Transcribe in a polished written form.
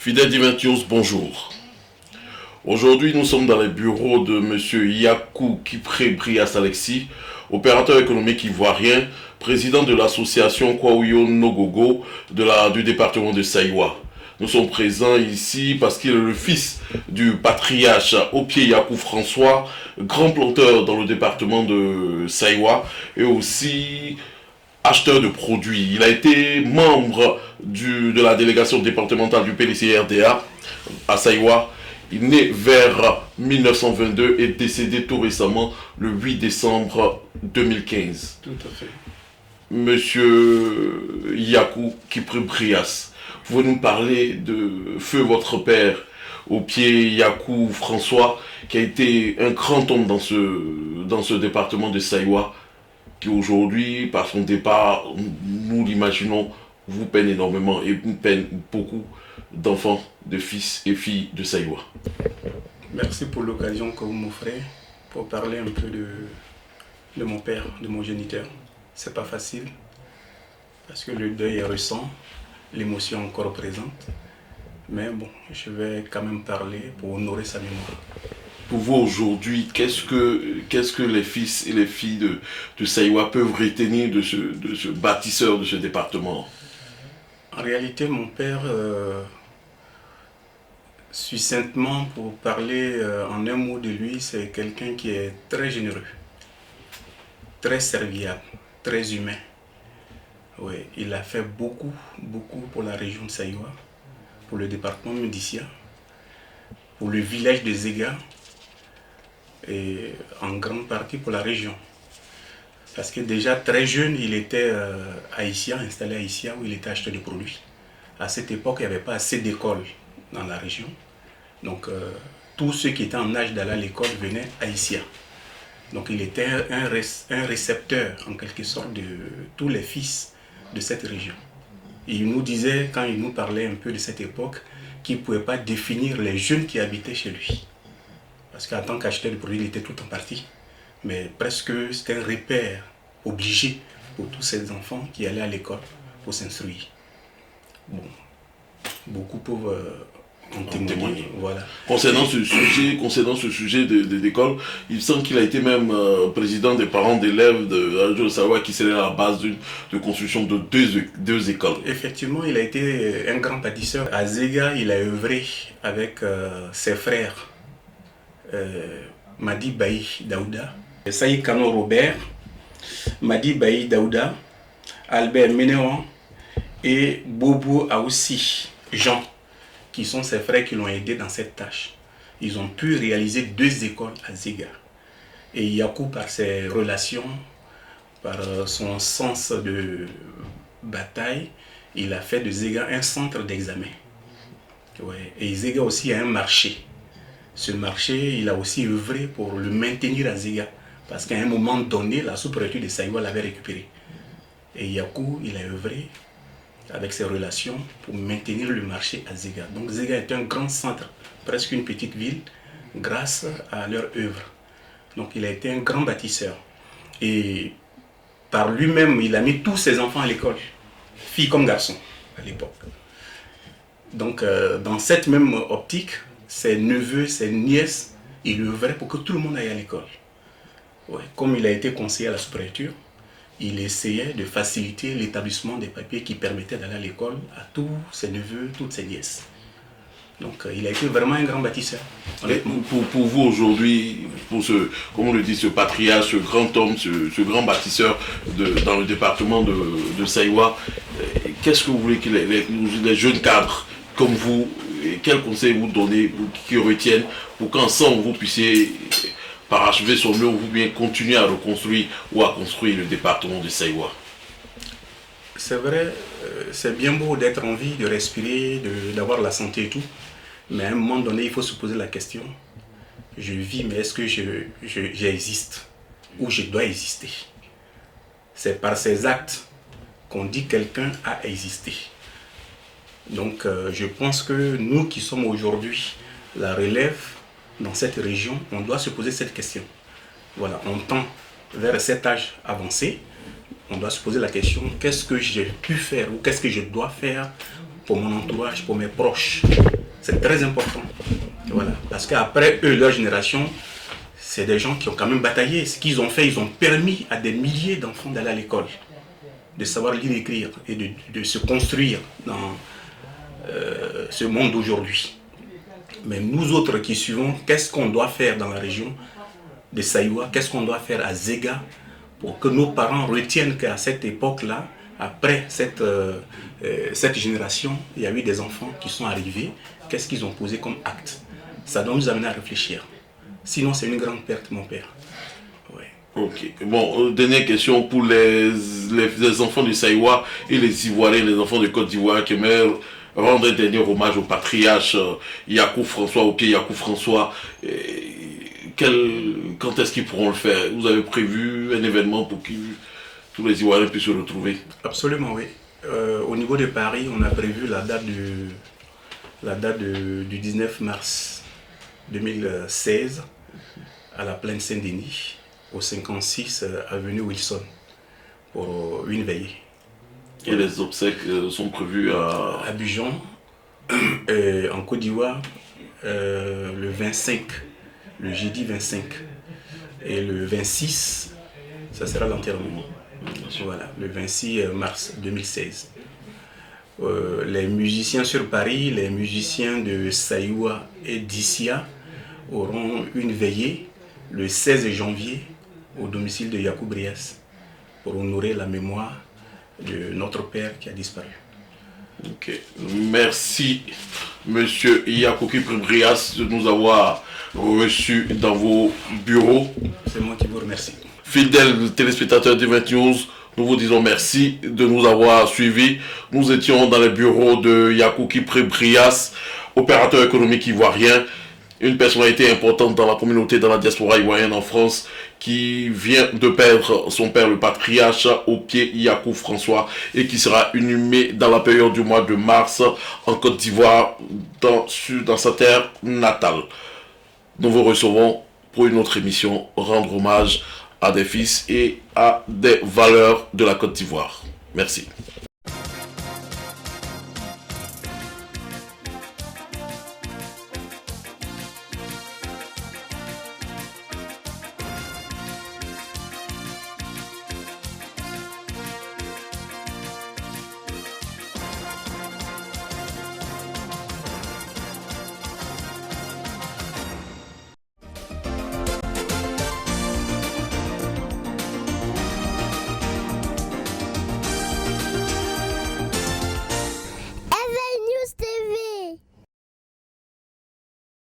Fidèle Diventius, bonjour. Aujourd'hui, nous sommes dans les bureaux de M. Yakou Kipré Brias Alexis, opérateur économique ivoirien, président de l'association Kwaouyo Nogogo du département de Saïwa. Nous sommes présents ici parce qu'il est le fils du patriarche Opié Yakou François, grand planteur dans le département de Saïwa et aussi acheteur de produits. Il a été membre de la délégation départementale du PDC-RDA à Saïwa. Il est né vers 1922 et décédé tout récemment le 8 décembre 2015. Tout à fait. Monsieur Yakou Kipré Brias, pouvez-vous nous parler de feu votre père, Opié Yakou François, qui a été un grand homme dans ce département de Saïwa, qui aujourd'hui, par son départ, nous l'imaginons, vous peine énormément et vous peine beaucoup d'enfants, de fils et filles de Saïwa. Merci pour l'occasion que vous m'offrez pour parler un peu de mon père, de mon géniteur. C'est pas facile parce que le deuil est récent, l'émotion encore présente. Mais bon, je vais quand même parler pour honorer sa mémoire. Pour vous aujourd'hui, qu'est-ce que les fils et les filles de Saïwa peuvent retenir de ce bâtisseur de ce département? En réalité, mon père, succinctement pour parler en un mot de lui, c'est quelqu'un qui est très généreux, très serviable, très humain. Oui, il a fait beaucoup pour la région de Saïwa, pour le département Médicia, pour le village de Zéga, et en grande partie pour la région. Parce que déjà très jeune, il était haïtien, installé à Haïtien, où il était acheteur de produits. À cette époque, il n'y avait pas assez d'écoles dans la région. Donc tous ceux qui étaient en âge d'aller à l'école venaient haïtiens. Donc il était un récepteur en quelque sorte de tous les fils de cette région. Et il nous disait, quand il nous parlait un peu de cette époque, qu'il ne pouvait pas définir les jeunes qui habitaient chez lui. Parce qu'en tant qu'acheteur de produits, il était tout en partie. Mais presque c'était un repère obligé pour tous ces enfants qui allaient à l'école pour s'instruire. Bon, beaucoup peuvent en témoigner. Voilà. Concernant ce sujet d'école, il semble qu'il a été même président des parents d'élèves de Saïwa qui serait à la base de construction de deux écoles. Effectivement, il a été un grand bâtisseur. À Zéga, il a œuvré avec ses frères Madi Baï Daouda, Saïd Kano Robert, Madi Baï Daouda, Albert Ménéon et Bobo Aoussi Jean, qui sont ses frères qui l'ont aidé dans cette tâche. Ils ont pu réaliser 2 écoles à Zéga. Et Yakou, par ses relations, par son sens de bataille, il a fait de Zéga un centre d'examen. Ouais. Et Zéga aussi a un marché. Ce marché, il a aussi œuvré pour le maintenir à Zéga. Parce qu'à un moment donné, la sous-préfecture de Saïwa l'avait récupéré. Et Yakou, il a œuvré avec ses relations pour maintenir le marché à Zéga. Donc Zéga est un grand centre, presque une petite ville, grâce à leur œuvre. Donc il a été un grand bâtisseur. Et par lui-même, il a mis tous ses enfants à l'école, filles comme garçons, à l'époque. Donc dans cette même optique, ses neveux, ses nièces, il œuvrait pour que tout le monde aille à l'école. Ouais. Comme il a été conseiller à la sous-préfecture, il essayait de faciliter l'établissement des papiers qui permettaient d'aller à l'école à tous ses neveux, toutes ses nièces. Donc il a été vraiment un grand bâtisseur. Pour vous aujourd'hui, comme on le dit, ce patriarche, ce grand homme, ce grand bâtisseur dans le département de Saïwa, qu'est-ce que vous voulez que les jeunes cadres comme vous, quels conseils vous donnez, qui retiennent, pour qu'ensemble vous puissiez parachever son œuvre ou bien continuer à reconstruire ou à construire le département de Saïwa? C'est vrai, c'est bien beau d'être en vie, de respirer, d'avoir la santé et tout, mais à un moment donné, il faut se poser la question, je vis, mais est-ce que j'existe ou je dois exister? C'est par ces actes qu'on dit que quelqu'un a existé. Donc je pense que nous qui sommes aujourd'hui la relève dans cette région, on doit se poser cette question. Voilà, on tend vers cet âge avancé, on doit se poser la question, qu'est-ce que j'ai pu faire ou qu'est-ce que je dois faire pour mon entourage, pour mes proches. C'est très important. Voilà. Parce qu'après eux, leur génération, c'est des gens qui ont quand même bataillé. Ce qu'ils ont fait, ils ont permis à des milliers d'enfants d'aller à l'école, de savoir lire et écrire et de se construire dans ce monde d'aujourd'hui. Mais nous autres qui suivons, qu'est-ce qu'on doit faire dans la région de Saïwa, qu'est-ce qu'on doit faire à Zega pour que nos parents retiennent qu'à cette époque-là, après cette génération, il y a eu des enfants qui sont arrivés, qu'est-ce qu'ils ont posé comme acte? Ça doit nous amener à réfléchir. Sinon, c'est une grande perte, mon père. Ouais. Ok. Bon, dernière question pour les enfants du Saïwa et les Ivoiriens, les enfants de Côte d'Ivoire qui aimeraient rendre un dernier hommage au patriarche Yakou François, ok, Yakou François. Quand est-ce qu'ils pourront le faire? Vous avez prévu un événement pour que tous les Ivoiriens puissent se retrouver? Absolument, oui. Au niveau de Paris, on a prévu la date du 19 mars 2016 à la plaine Saint-Denis, au 56 avenue Wilson, pour une veillée. Et les obsèques sont prévues à Abidjan, en Côte d'Ivoire, le 25, le jeudi 25. Et le 26, ça sera l'enterrement. Voilà, le 26 mars 2016. Les musiciens sur Paris, les musiciens de Saïwa et d'Issia auront une veillée le 16 janvier au domicile de Yakou Brias pour honorer la mémoire de notre père qui a disparu. Ok. Merci, monsieur Yakou Brias, de nous avoir reçus dans vos bureaux. C'est moi qui vous remercie. Fidèles téléspectateurs de 20 News, nous vous disons merci de nous avoir suivis. Nous étions dans les bureaux de Yakou Brias, opérateur économique ivoirien, une personnalité importante dans la communauté, dans la diaspora ivoirienne en France, qui vient de perdre son père, le patriarche, au pied Yakou François, et qui sera inhumé dans la période du mois de mars en Côte d'Ivoire, dans sa terre natale. Nous vous recevons pour une autre émission, rendre hommage à des fils et à des valeurs de la Côte d'Ivoire. Merci.